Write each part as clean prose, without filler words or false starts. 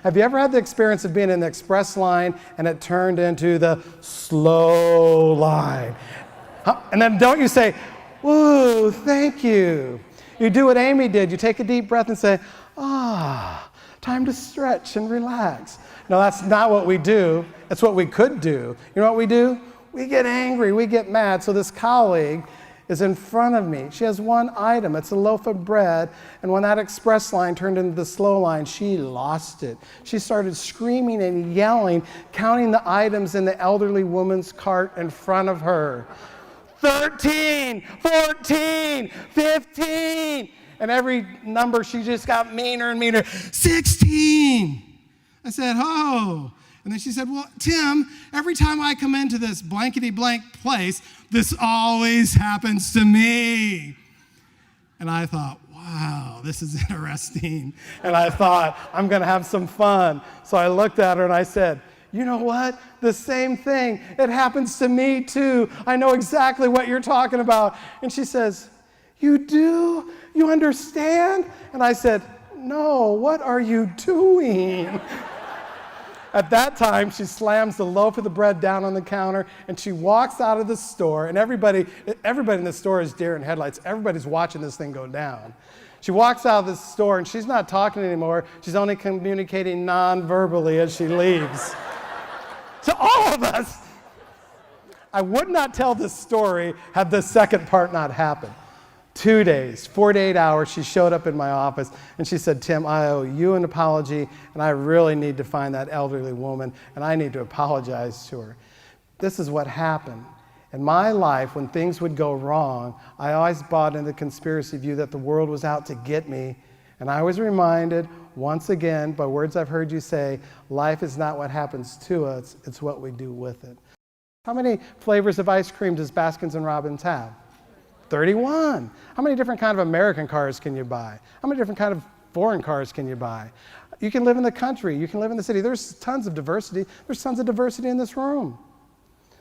Have you ever had the experience of being in the express line and it turned into the slow line? And then don't you say, whoa, thank you. You do what Amy did. You take a deep breath and say, time to stretch and relax. No, that's not what we do. It's what we could do. You know what we do? We get angry, we get mad. So this colleague is in front of me. She has one item. It's a loaf of bread. And when that express line turned into the slow line, she lost it. She started screaming and yelling, counting the items in the elderly woman's cart in front of her. 13, 14, 15. And every number, she just got meaner and meaner. 16. I said, oh. And then she said, well, Tim, every time I come into this blankety blank place, this always happens to me. And I thought, wow, this is interesting. And I thought, I'm going to have some fun. So I looked at her and I said, you know what? The same thing. It happens to me too. I know exactly what you're talking about. And she says, you do? You understand? And I said, no, what are you doing? At that time, she slams the loaf of the bread down on the counter, and she walks out of the store, and everybody in the store is deer in headlights. Everybody's watching this thing go down. She walks out of the store, and she's not talking anymore. She's only communicating non-verbally as she leaves. To all of us. I would not tell this story had the second part not happened. 2 days, 48 hours, she showed up in my office and she said, Tim, I owe you an apology and I really need to find that elderly woman and I need to apologize to her. This is what happened. In my life, when things would go wrong, I always bought into the conspiracy view that the world was out to get me. And I was reminded once again by words I've heard you say, life is not what happens to us, it's what we do with it. How many flavors of ice cream does Baskins and Robbins have? 31. How many different kind of American cars can you buy? How many different kind of foreign cars can you buy? You can live in the country. You can live in the city. There's tons of diversity. There's tons of diversity in this room.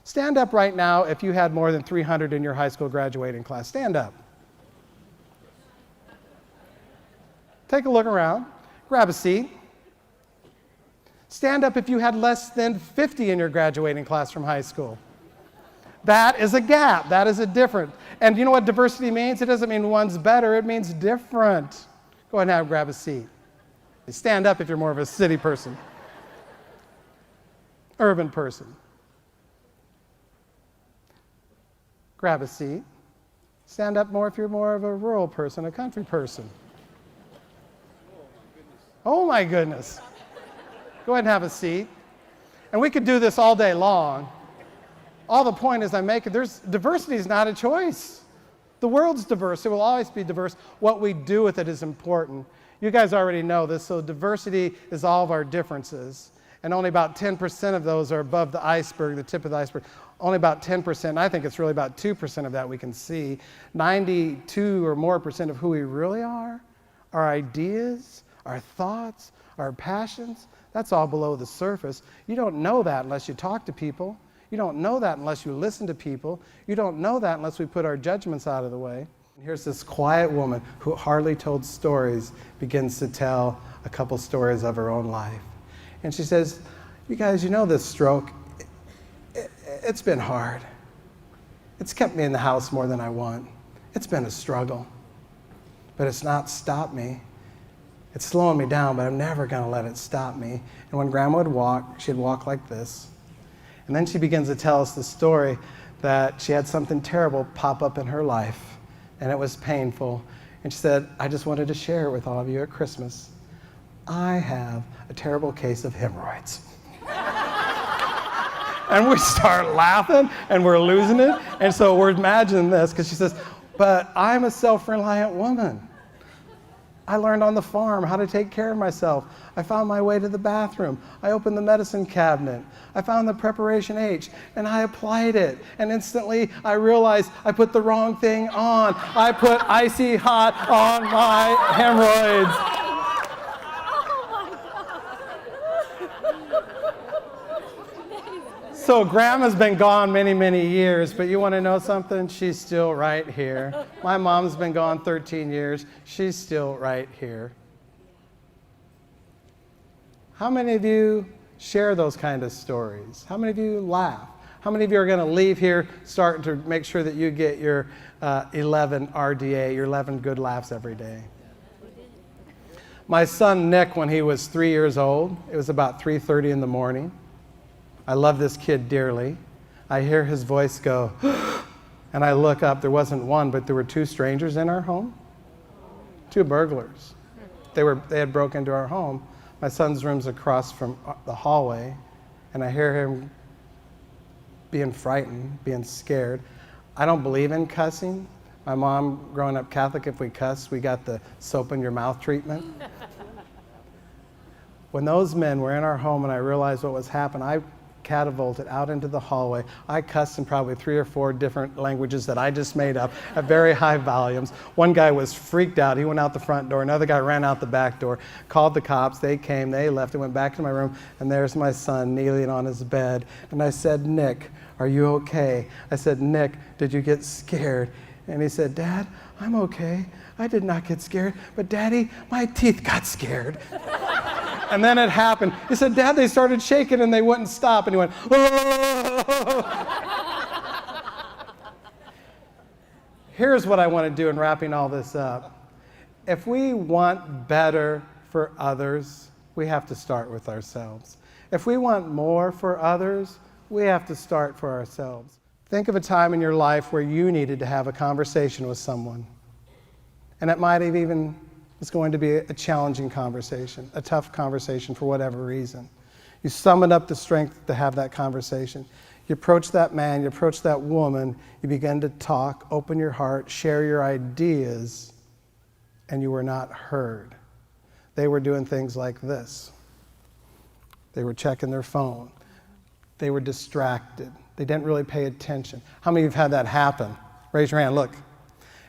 Stand up right now if you had more than 300 in your high school graduating class. Stand up. Take a look around. Grab a seat. Stand up if you had less than 50 in your graduating class from high school. That is a gap. That is a different. And you know what diversity means? It doesn't mean one's better. It means different. Go ahead and grab a seat. Stand up if you're more of a city person. Urban person. Grab a seat. Stand up more if you're more of a rural person, a country person. Oh my goodness. Go ahead and have a seat. And we could do this all day long. All the point is I'm making, diversity is not a choice. The world's diverse. It will always be diverse. What we do with it is important. You guys already know this, so diversity is all of our differences. And only about 10% of those are above the iceberg, the tip of the iceberg. Only about 10%, I think it's really about 2% of that we can see. 92 or more percent of who we really are, our ideas, our thoughts, our passions, that's all below the surface. You don't know that unless you talk to people. You don't know that unless you listen to people. You don't know that unless we put our judgments out of the way. And here's this quiet woman who hardly told stories, begins to tell a couple stories of her own life. And she says, you guys, you know this stroke, it's been hard. It's kept me in the house more than I want. It's been a struggle. But it's not stopped me. It's slowing me down, but I'm never going to let it stop me. And when Grandma would walk, she'd walk like this. And then she begins to tell us the story that she had something terrible pop up in her life, and it was painful. And she said, I just wanted to share it with all of you at Christmas. I have a terrible case of hemorrhoids. And we start laughing, and we're losing it. And so we're imagining this, because she says, but I'm a self-reliant woman. I learned on the farm how to take care of myself. I found my way to the bathroom. I opened the medicine cabinet. I found the preparation H, and I applied it. And instantly, I realized I put the wrong thing on. I put icy hot on my hemorrhoids. So Grandma's been gone many, many years, but you want to know something? She's still right here. My mom's been gone 13 years. She's still right here. How many of you share those kind of stories? How many of you laugh? How many of you are going to leave here starting to make sure that you get your 11 RDA, your 11 good laughs every day? My son Nick, when he was 3 years old, it was about 3:30 in the morning. I love this kid dearly. I hear his voice go, and I look up. There wasn't one, but there were two strangers in our home. Two burglars. They had broke into our home. My son's room's across from the hallway, and I hear him being frightened, being scared. I don't believe in cussing. My mom, growing up Catholic, if we cuss, we got the soap in your mouth treatment. When those men were in our home and I realized what was happening, I catapulted out into the hallway. I cussed in probably 3 or 4 different languages that I just made up at very high volumes. One guy was freaked out. He went out the front door. Another guy ran out the back door, called the cops. They came, they left. I went back to my room, and there's my son kneeling on his bed. And I said, "Nick, are you okay?" I said, "Nick, did you get scared?" And he said, "Dad, I'm okay. I did not get scared, but Daddy, my teeth got scared." And then it happened. He said, "Dad, they started shaking and they wouldn't stop." And he went, "Oh." Here's what I want to do in wrapping all this up. If we want better for others, we have to start with ourselves. If we want more for others, we have to start for ourselves. Think of a time in your life where you needed to have a conversation with someone. And it might have even, it's going to be a challenging conversation, a tough conversation for whatever reason. You summoned up the strength to have that conversation. You approach that man, you approach that woman, you begin to talk, open your heart, share your ideas, and you were not heard. They were doing things like this. They were checking their phone. They were distracted. They didn't really pay attention. How many of you have had that happen? Raise your hand. Look.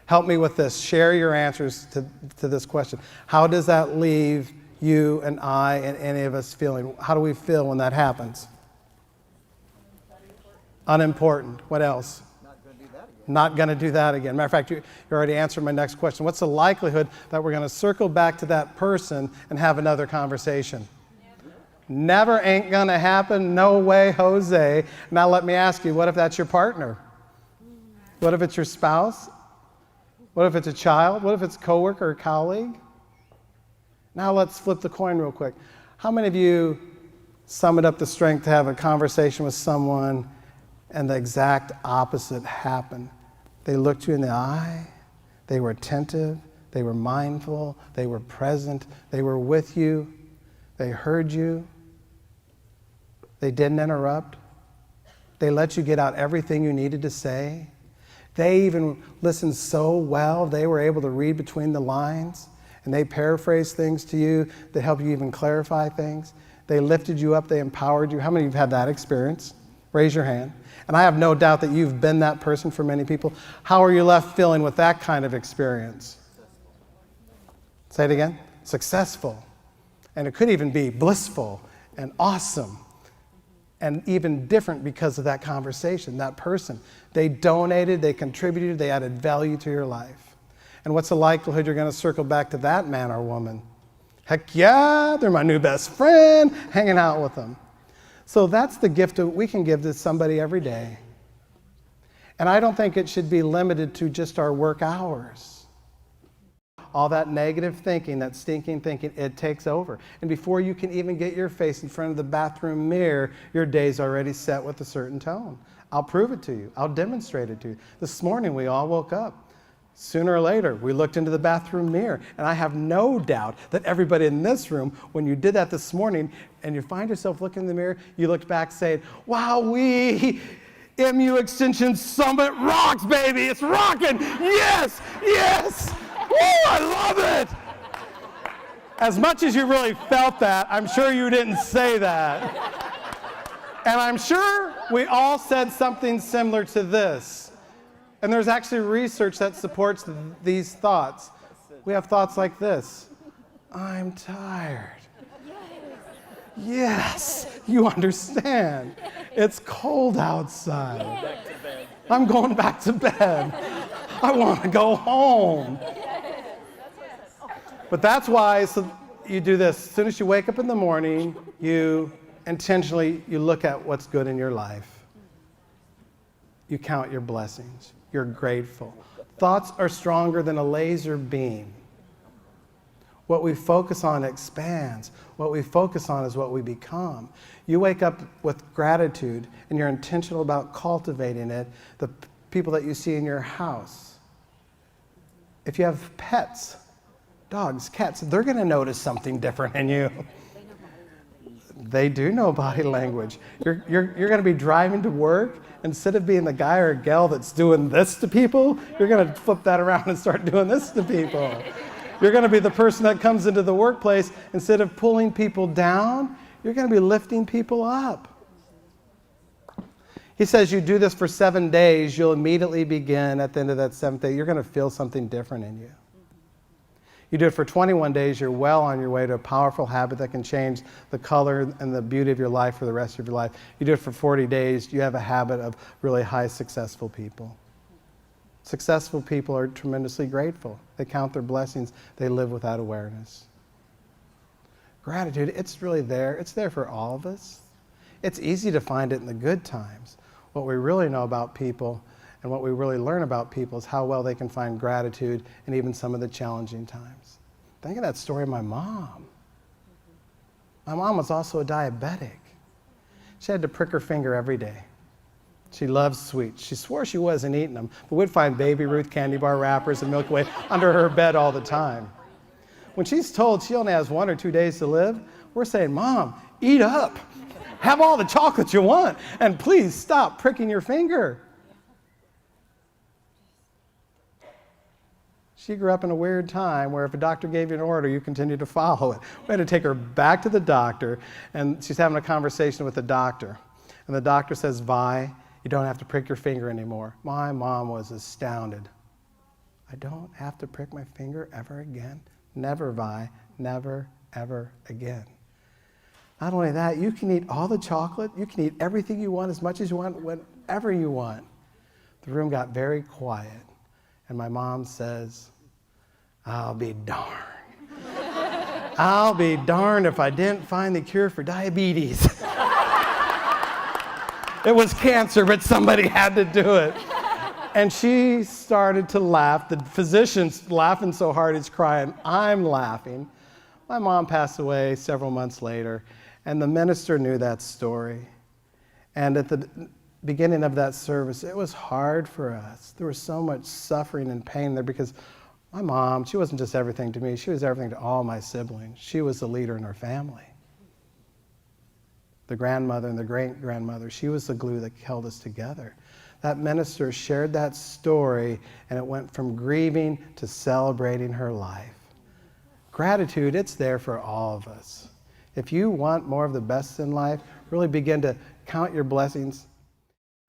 Help me with this. Share your answers to this question. How does that leave you and I and any of us feeling? How do we feel when that happens? Unimportant. What else? Not going to do that again. Matter of fact, you already answered my next question. What's the likelihood that we're going to circle back to that person and have another conversation? Never ain't going to happen. No way, Jose. Now let me ask you, what if that's your partner? What if it's your spouse? What if it's a child? What if it's a coworker or colleague? Now let's flip the coin real quick. How many of you summoned up the strength to have a conversation with someone and the exact opposite happened? They looked you in the eye, they were attentive, they were mindful, they were present, they were with you, they heard you, they didn't interrupt, they let you get out everything you needed to say. They even listened so well, they were able to read between the lines, and they paraphrased things to you that help you even clarify things. They lifted you up, they empowered you. How many of you have had that experience? Raise your hand. And I have no doubt that you've been that person for many people. How are you left feeling with that kind of experience? Say it again. Successful. And it could even be blissful and awesome and even different because of that conversation, that person. They donated, they contributed, they added value to your life. And what's the likelihood you're going to circle back to that man or woman? Heck yeah, they're my new best friend, hanging out with them. So that's the gift that we can give to somebody every day. And I don't think it should be limited to just our work hours. All that negative thinking, that stinking thinking, it takes over. And before you can even get your face in front of the bathroom mirror, your day's already set with a certain tone. I'll prove it to you. I'll demonstrate it to you. This morning, we all woke up. Sooner or later, we looked into the bathroom mirror. And I have no doubt that everybody in this room, when you did that this morning, and you find yourself looking in the mirror, you looked back saying, wow, MU Extension Summit rocks, baby. It's rocking. Yes, yes. Woo, I love it! As much as you really felt that, I'm sure you didn't say that. And I'm sure we all said something similar to this. And there's actually research that supports these thoughts. We have thoughts like this. I'm tired. Yes, you understand. It's cold outside. I'm going back to bed. I want to go home. But that's why, so you do this. As soon as you wake up in the morning, you intentionally, you look at what's good in your life. You count your blessings. You're grateful. Thoughts are stronger than a laser beam. What we focus on expands. What we focus on is what we become. You wake up with gratitude, and you're intentional about cultivating it. The people that you see in your house. If you have pets, dogs, cats, they're going to notice something different in you. They do know body language. You're going to be driving to work. Instead of being the guy or gal that's doing this to people, you're going to flip that around and start doing this to people. You're going to be the person that comes into the workplace. Instead of pulling people down, you're going to be lifting people up. He says you do this for 7 days, you'll immediately begin at the end of that 7th day. You're going to feel something different in you. You do it for 21 days, you're well on your way to a powerful habit that can change the color and the beauty of your life for the rest of your life. You do it for 40 days, you have a habit of really high successful people. Successful people are tremendously grateful. They count their blessings. They live without awareness. Gratitude, it's really there. It's there for all of us. It's easy to find it in the good times. What we really know about people and what we really learn about people is how well they can find gratitude in even some of the challenging times. Think of that story of my mom. My mom was also a diabetic. She had to prick her finger every day. She loves sweets. She swore she wasn't eating them, but we'd find Baby Ruth candy bar wrappers and Milky Way under her bed all the time. When she's told she only has 1 or 2 days to live, we're saying, Mom, eat up. Have all the chocolate you want, and please stop pricking your finger. She grew up in a weird time where if a doctor gave you an order, you continued to follow it. We had to take her back to the doctor, and she's having a conversation with the doctor. And the doctor says, Vi, you don't have to prick your finger anymore. My mom was astounded. I don't have to prick my finger ever again? Never, Vi. Never, ever again. Not only that, you can eat all the chocolate. You can eat everything you want, as much as you want, whenever you want. The room got very quiet. And my mom says, I'll be darned. I'll be darned if I didn't find the cure for diabetes. It was cancer, but somebody had to do it. And she started to laugh. The physician's laughing so hard he's crying. I'm laughing. My mom passed away several months later, and the minister knew that story. And at the beginning of that service, it was hard for us. There was so much suffering and pain there because my mom, she wasn't just everything to me. She was everything to all my siblings. She was the leader in our family. The grandmother and the great-grandmother, she was the glue that held us together. That minister shared that story, and it went from grieving to celebrating her life. Gratitude, it's there for all of us. If you want more of the best in life, really begin to count your blessings,